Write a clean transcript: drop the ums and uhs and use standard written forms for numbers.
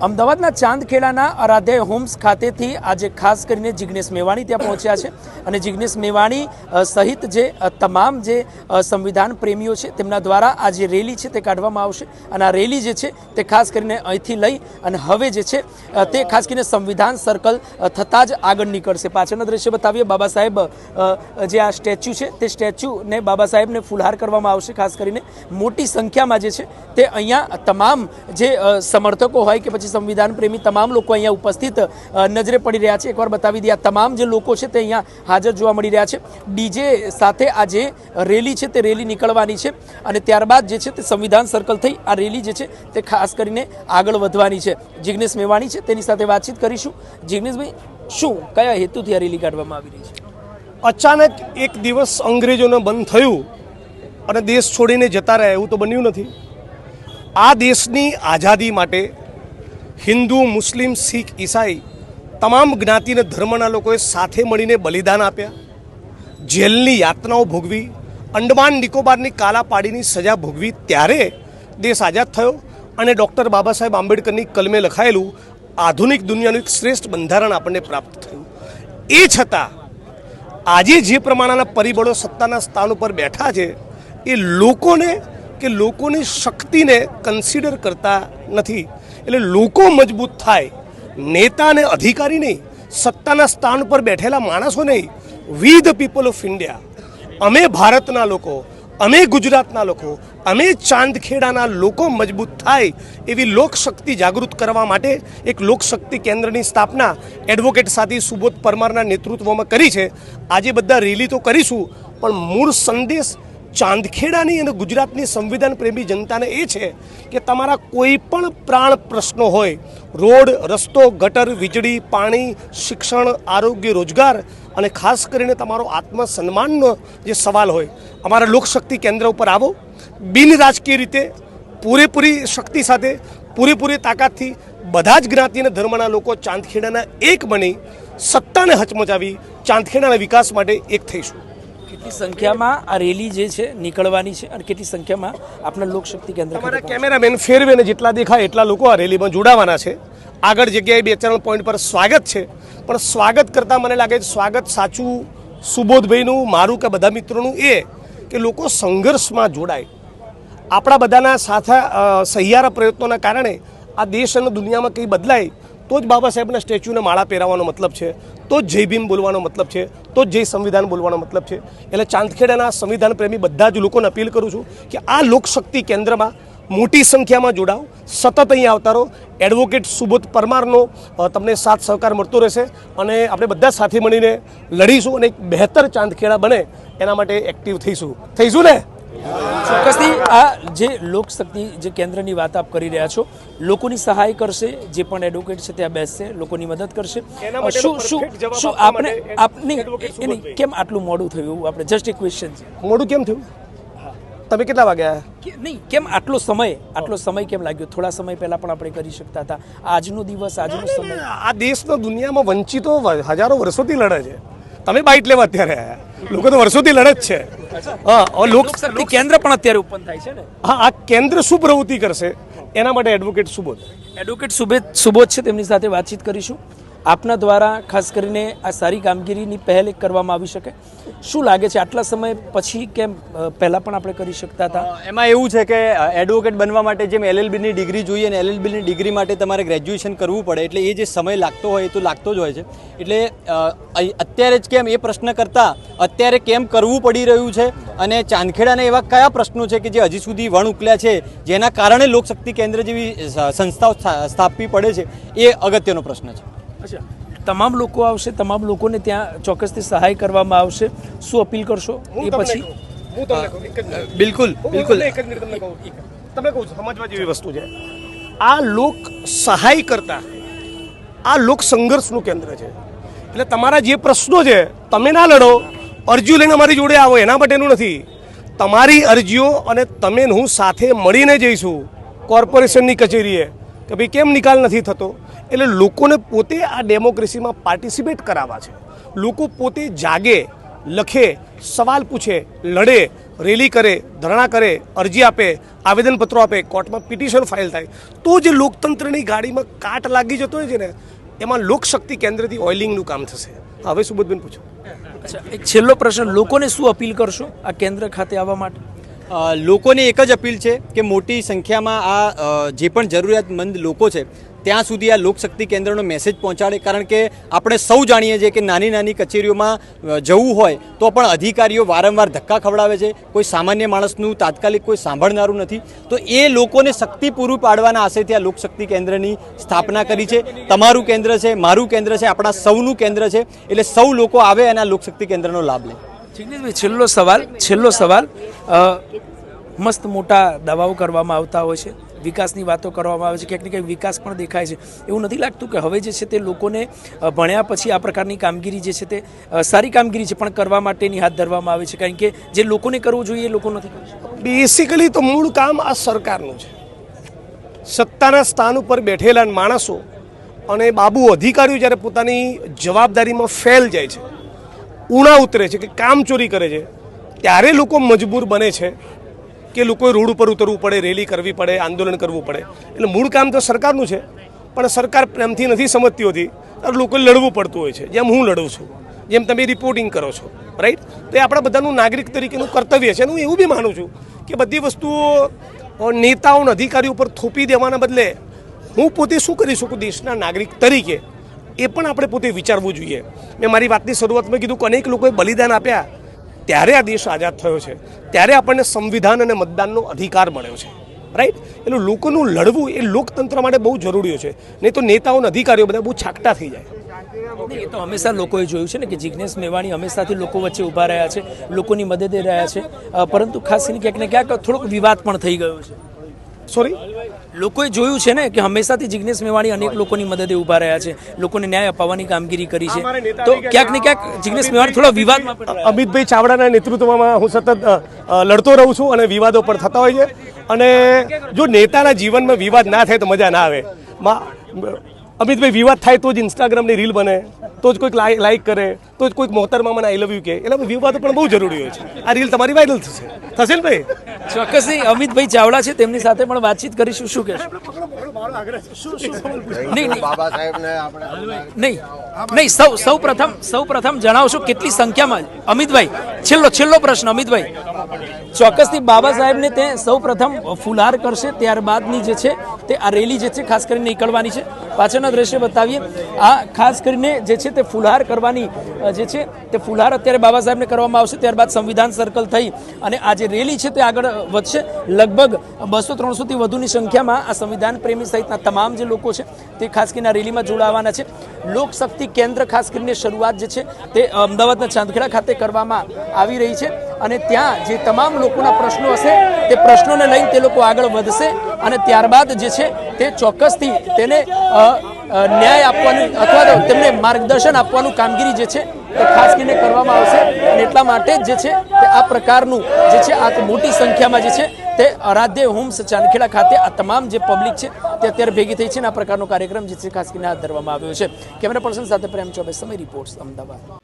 અમદાવાદના ચાંદખેડાના આરાધ્ય હોમ્સ ખાતેથી આજે ખાસ કરીને જિગ્નેશ મેવાણી ત્યાં પહોંચ્યા છે અને જિગ્નેશ મેવાણી સહિત જે તમામ જે સંવિધાન પ્રેમીઓ છે તેમના દ્વારા આ જે રેલી છે તે કાઢવામાં આવશે અને આ રેલી જે છે તે ખાસ કરીને અહીંથી લઈ અને હવે જે છે તે ખાસ કરીને સંવિધાન સર્કલ થતાં જ આગળ નીકળશે. પાછળના દ્રશ્ય બતાવીએ. બાબા સાહેબ જે આ સ્ટેચ્યુ છે તે સ્ટેચ્યુને બાબા સાહેબને ફુલહાર કરવામાં આવશે. ખાસ કરીને મોટી સંખ્યામાં જે છે તે અહીંયા તમામ જે સમર્થકો હોય કે પછી સંવિધાન પ્રેમી તમામ લોકો અહીંયા ઉપસ્થિત નજરે પડી રહ્યા છે. એકવાર બતાવી દઈએ, તમામ જે લોકો છે તે અહીંયા હાજર જોવા મળી રહ્યા છે. ડીજે સાથે આ જે રેલી છે તે રેલી નીકળવાની છે અને ત્યારબાદ જે છે તે સંવિધાન સર્કલ થઈ આ રેલી જે છે તે ખાસ કરીને આગળ વધવાની છે. જિગ્નેશ મેવાણી છે તેની સાથે વાતચીત કરીશું. જિગ્નેશભાઈ, શું કયા હેતુથી આ રેલી કાઢવામાં આવી રહી છે? અચાનક એક દિવસ અંગ્રેજોને બંધ થયું અને દેશ છોડીને જતા રહ્યા એવું તો બન્યું નથી. આ દેશની આઝાદી માટે હિન્દુ, મુસ્લિમ, શીખ, ઈસાઈ તમામ જ્ઞાતિ અને ધર્મના લોકોએ સાથે મળીને બલિદાન આપ્યા, જેલની યાતનાઓ ભોગવી, અંડમાન નિકોબારની કાલાપાડીની સજા ભોગવી, ત્યારે દેશ આઝાદ થયો અને ડૉક્ટર બાબા સાહેબ આંબેડકરની કલમે લખાયેલું આધુનિક દુનિયાનું એક શ્રેષ્ઠ બંધારણ આપણને પ્રાપ્ત થયું. એ છતાં આજે જે પ્રમાણેના પરિબળો સત્તાના સ્થાન ઉપર બેઠા છે એ લોકોની શક્તિને કન્સિડર કરતા નથી. એટલે લોકો મજબૂત થાય, નેતા અને અધિકારી નહીં, સત્તાના સ્થાન પર બેઠેલા માણસો નહીં. વી ધ પીપલ ઓફ ઇન્ડિયા, અમે ભારતના લોકો, અમે ગુજરાતના લોકો, અમે ચાંદખેડાના લોકો મજબૂત થાય એવી લોકશક્તિ જાગૃત કરવા માટે એક લોકશક્તિ કેન્દ્રની સ્થાપના એડવોકેટ સાથી સુબોધ પરમારના નેતૃત્વમાં કરી છે. આજે બધા રેલી તો કરીશું, પણ મૂળ સંદેશ ચાંદખેડાની અને ગુજરાતની સંવિધાન પ્રેમી જનતાને એ છે કે તમારા કોઈ પણ પ્રાણ પ્રશ્નો હોય, રોડ, રસ્તો, ગટર, વીજળી, પાણી, શિક્ષણ, આરોગ્ય, રોજગાર અને ખાસ કરીને તમારો આત્મસન્માનનો જે સવાલ હોય, અમારા લોકશક્તિ કેન્દ્ર ઉપર આવો. બિન રાજકીય રીતે પૂરેપૂરી શક્તિ સાથે, પૂરેપૂરી તાકાતથી બધા જ જ્ઞાતિ અને ધર્મના લોકો ચાંદખેડાના એક બની સત્તાને હચમચાવી ચાંદખેડાના વિકાસ માટે એક થઈશું. કેટલી સંખ્યામાં આ રેલી જે છે નીકળવાની છે અને કેટલી સંખ્યામાં આપણા લોકશક્તિ કેન્દ્ર? અમારા કેમેરામેન ફેરવેને જેટલા દેખાય એટલા લોકો આ રેલીમાં જોડાવાના છે. આગળ જગ્યાએ 2-4 પોઈન્ટ પર સ્વાગત છે, પણ સ્વાગત કરતાં મને લાગે છે સ્વાગત સાચું સુબોધભાઈનું, મારું કે બધા મિત્રોનું એ કે લોકો સંઘર્ષમાં જોડાય. આપણા બધાના સાથે સહિયારા પ્રયત્નોના કારણે આ દેશ અને દુનિયામાં કંઈ બદલાય તો જ બાબા સાહેબના સ્ટેચ્યુને માળા પહેરાવવાનો મતલબ છે, તો જ જય ભીમ બોલવાનો મતલબ છે, તો જ જય સંવિધાન બોલવાનો મતલબ છે. એટલે ચાંદખેડાના સંવિધાન પ્રેમી બધા જ લોકોને અપીલ કરું છું કે આ લોકશક્તિ કેન્દ્રમાં મોટી સંખ્યામાં જોડાઓ, સતત અહીં આવતા રહો. એડવોકેટ સુબોધ પરમારનો તમને સાથ સહકાર મળતો રહેશે અને આપણે બધા સાથે મળીને લડીશું અને એક બહેતર ચાંદખેડા બને એના માટે એક્ટિવ થઈશું ને? ચોક્કસથી આ જે લોકશક્તિ જે કેન્દ્રની વાત આપ કરી રહ્યા છો, લોકોની સહાય કરશે, જે પણ એડવોકેટ છે ત્યાં બેસશે, લોકોની મદદ કરશે. શું આપણે કેમ આટલું મોડું થયું? આપણે જસ્ટ એક ક્વેશ્ચન છે, મોડું કેમ થયું? તમે કેટલા વાગ્યા? નહીં, કેમ આટલો સમય કેમ લાગ્યો? થોડા સમય પહેલા પણ આપણે કરી શકતા હતા. આજનો દિવસ, આજનો સમય. આ દેશનો દુનિયામાં વંચિતો હજારો વર્ષોથી લડે છે. તમે બાઇટ લેવા અત્યારે આવ્યા, લોકો તો વર્ષોથી લડે જ છે. હા, લોકશક્તિ કેન્દ્ર પણ અત્યારે ઓપન થાય છે ને? હા, આ કેન્દ્ર શું પ્રવૃત્તિ કરશે એના માટે એડવોકેટ સુબોધ છે, તેમની સાથે વાતચીત કરીશું. આપના દ્વારા ખાસ કરીને આ સારી કામગીરીની પહેલ કરવામાં આવી શકે. શું લાગે છે આટલા સમય પછી કેમ પહેલાં પણ આપણે કરી શકતા હતા? એમાં એવું છે કે એડવોકેટ બનવા માટે જેમ LLBની ડિગ્રી જોઈએ અને LLBની ડિગ્રી માટે તમારે ગ્રેજ્યુએશન કરવું પડે, એટલે એ જે સમય લાગતો હોય એ તો લાગતો જ હોય છે. એટલે અત્યારે જ કેમ એ પ્રશ્ન કરતાં અત્યારે કેમ કરવું પડી રહ્યું છે અને ચાંદખેડાને એવા કયા પ્રશ્નો છે કે જે હજી સુધી વણ ઉકલ્યા છે જેના કારણે લોકશક્તિ કેન્દ્ર જેવી સંસ્થાઓ સ્થાપવી પડે છે, એ અગત્યનો પ્રશ્ન છે. અચ્છા, તમામ લોકો આવશે, તમામ લોકોને ત્યાં ચોક્કસથી સહાય કરવામાં આવશે. શું અપીલ કરશો એ પછી? બિલકુલ તમને કહું છું, સમજવા જેવી વસ્તુ છે. આ લોક સહાય કરતા આ લોક સંઘર્ષનું કેન્દ્ર છે. એટલે તમારા જે પ્રશ્નો છે તમે ના લડો, અરજીઓ લઈને અમારી જોડે આવો, એના માટેનું નથી. તમારી અરજીઓ અને તમે હું સાથે મળીને જઈશું કોર્પોરેશનની કચેરીએ કે ભાઈ કેમ નિકાલ નથી થતો. એટલે લોકોને પોતે આ ડેમોક્રેસીમાં પાર્ટિસિપેટ કરાવવા છે. લોકો પોતે જાગે, લખે, સવાલ પૂછે, લડે, રેલી કરે, ધરણા કરે, અરજી આપે, આવેદનપત્રો આપે, કોર્ટમાં પિટિશન ફાઇલ થાય, તો જે લોકતંત્રની ગાડીમાં કાટ લાગી જતો હોય છે ને, એમાં લોકશક્તિ કેન્દ્રથી ઓઇલિંગનું કામ થશે. હવે સુબોધબેન પૂછો. અચ્છા, એક છેલ્લો પ્રશ્ન, લોકોને શું અપીલ કરશો આ કેન્દ્ર ખાતે આવવા માટે? લોકોને એક જ અપીલ છે કે મોટી સંખ્યામાં આ જે પણ જરૂરિયાતમંદ લોકો છે ત્યાં સુધી આ લોકશક્તિ કેન્દ્રનો મેસેજ પહોંચાડે. કારણ કે આપણે સૌ જાણીએ છીએ કે નાની નાની કચેરીઓમાં જવું હોય તો પણ અધિકારીઓ વારંવાર ધક્કા ખવડાવે છે, કોઈ સામાન્ય માણસનું તાત્કાલિક કોઈ સાંભળનારું નથી. તો એ લોકોને શક્તિ પૂરું પાડવાના આશયથી આ લોકશક્તિ કેન્દ્રની સ્થાપના કરી છે. તમારું કેન્દ્ર છે, મારું કેન્દ્ર છે, આપણા સૌનું કેન્દ્ર છે, એટલે સૌ લોકો આવે અને આ લોકશક્તિ કેન્દ્રનો લાભ લે. જિગ્નેશભાઈ, છેલ્લો સવાલ, મસ્ત મોટા દાવાઓ કરવામાં આવતા હોય છે, વિકાસની વાતો કરવામાં આવે છે, ક્યાંક ને ક્યાંક વિકાસ પણ દેખાય છે. એવું નથી લાગતું કે હવે જે છે તે લોકોને ભણ્યા પછી આ પ્રકારની કામગીરી જે છે તે સારી કામગીરી છે પણ કરવા માટેની હાથ ધરવામાં આવે છે, કારણ કે જે લોકોને કરવું જોઈએ એ લોકો નથી કરતા? બેસિકલી તો મૂળ કામ આ સરકારનું છે. સત્તાના સ્થાન ઉપર બેઠેલા માણસો અને બાબુ અધિકારીઓ જ્યારે પોતાની જવાબદારીમાં ફેલ જાય છે, ઉણા ઉતરે છે કે કામ ચોરી કરે છે, ત્યારે લોકો મજબૂર બને છે કે લોકોએ રોડ ઉપર ઉતરવું પડે, રેલી કરવી પડે, આંદોલન કરવું પડે. એટલે મૂળ કામ તો સરકારનું છે, પણ સરકાર પ્રેમથી નથી સમજતી હોતી, ત્યારે લોકોએ લડવું પડતું હોય છે. જેમ હું લડું છું, જેમ તમે રિપોર્ટિંગ કરો છો, રાઈટ? તો એ આપણા બધાનું નાગરિક તરીકેનું કર્તવ્ય છે. અને હું એવું બી માનું છું કે બધી વસ્તુઓ નેતાઓ અને અધિકારીઓ ઉપર થોપી દેવાના બદલે હું પોતે શું કરી શકું દેશના નાગરિક તરીકે, એ પણ આપણે પોતે વિચારવું જોઈએ. મેં મારી વાતની શરૂઆતમાં કીધું કે અનેક લોકોએ બલિદાન આપ્યા, ત્યારે આ દેશ આઝાદ થયો છે, ત્યારે આપણને સંવિધાન અને મતદાનનો અધિકાર મળ્યો છે, રાઈટ? એટલે લોકોનું લડવું એ લોકતંત્ર માટે બહુ જરૂરી છે. નહીં તો નેતાઓ અને અધિકારીઓ બધા બહુ છાકટા થઈ જાય. એ તો હંમેશા લોકોએ જોયું છે ને કે જિગ્નેશ મેવાણી હંમેશાથી લોકો વચ્ચે ઊભા રહ્યા છે, લોકોની મદદે રહ્યા છે, પરંતુ ખાસ કરીને ક્યાંક ને ક્યાંક થોડોક વિવાદ પણ થઈ ગયો છે. સોરી, લોકોએ જોયું છે ને કે હંમેશાથી જિગ્નેશ મેવાણી અનેક લોકોની મદદે ઊભા રહ્યા છે, લોકોને ન્યાય અપાવવાની કામગીરી કરી છે, તો ક્યાંક ને ક્યાંક જિગ્નેશ મેવાણી થોડા વિવાદમાં પણ. અમિતભાઈ ચાવડાના નેતૃત્વમાં હું સતત લડતો રહું છું અને વિવાદો પણ થતા હોય છે. અને જો નેતાના જીવનમાં વિવાદ ના થાય તો મજા ના આવે. અમિતભાઈ, વિવાદ થાય તો જ ઇન્સ્ટાગ્રામની રીલ બને, તો જ કોઈક લાઈક કરે, તો જ કોઈક મોહતરમાં મને આઈ લવ યુ કહે. એટલે વિવાદો પણ બહુ જરૂરી હોય છે. આ રીલ તમારી વાયરલ થશે ને ભાઈ? ચોક્કસથી અમિતભાઈ ચાવડા છે, તેમની સાથે પણ વાતચીત કરીશું. શું કહેશો? નહીં, સૌ પ્રથમ જણાવશો કેટલી સંખ્યામાં? અમિતભાઈ, છેલ્લો પ્રશ્ન. અમિતભાઈ, ચોક્કસથી બાબા સાહેબને તે સૌ પ્રથમ ફુલહાર કરશે, ત્યારબાદની જે છે તે આ રેલી જે છે ખાસ કરીને નીકળવાની છે. પાછળના દ્રશ્ય બતાવીએ. આ ખાસ કરીને જે છે તે ફુલહાર કરવાની જે છે તે ફુલહાર અત્યારે બાબા સાહેબને કરવામાં આવશે, ત્યારબાદ સંવિધાન સર્કલ થઈ અને આ જે રેલી છે તે આગળ વધશે. લગભગ 200-300થી વધુની સંખ્યામાં આ સંવિધાન પ્રેમી સહિતના તમામ જે લોકો છે તે ખાસ કરીને આ રેલીમાં જોડાવાના છે. લોકશક્તિ કેન્દ્ર ખાસ કરીને શરૂઆત જે છે તે અમદાવાદના ચાંદખેડા ખાતે કરવામાં આવી રહી છે અને ત્યાં જે તમામ લોકોના પ્રશ્નો હશે તે પ્રશ્નોને લઈને તે લોકો આગળ વધશે અને ત્યારબાદ જે છે તે ચોક્કસથી તેને ન્યાય આપવાનું અથવા તો તેમને માર્ગદર્શન આપવાનું કામગીરી જે છે તે ખાસ કરીને કરવામાં આવશે. અને એટલા માટે જ જે છે તે આ પ્રકારનું જે છે આ મોટી સંખ્યામાં જે છે તે આરાધ્ય હોમ્સ ચાંદખેડા ખાતે આ તમામ જે પબ્લિક છે તે અત્યારે ભેગી થઈ છે અને આ પ્રકારનો કાર્યક્રમ જે છે ખાસ કરીને હાથ ધરવામાં આવ્યો છે. કેમેરા પર્સન સાથે પ્રેમ ચોબે, સમય રિપોર્ટ્સ, અમદાવાદ.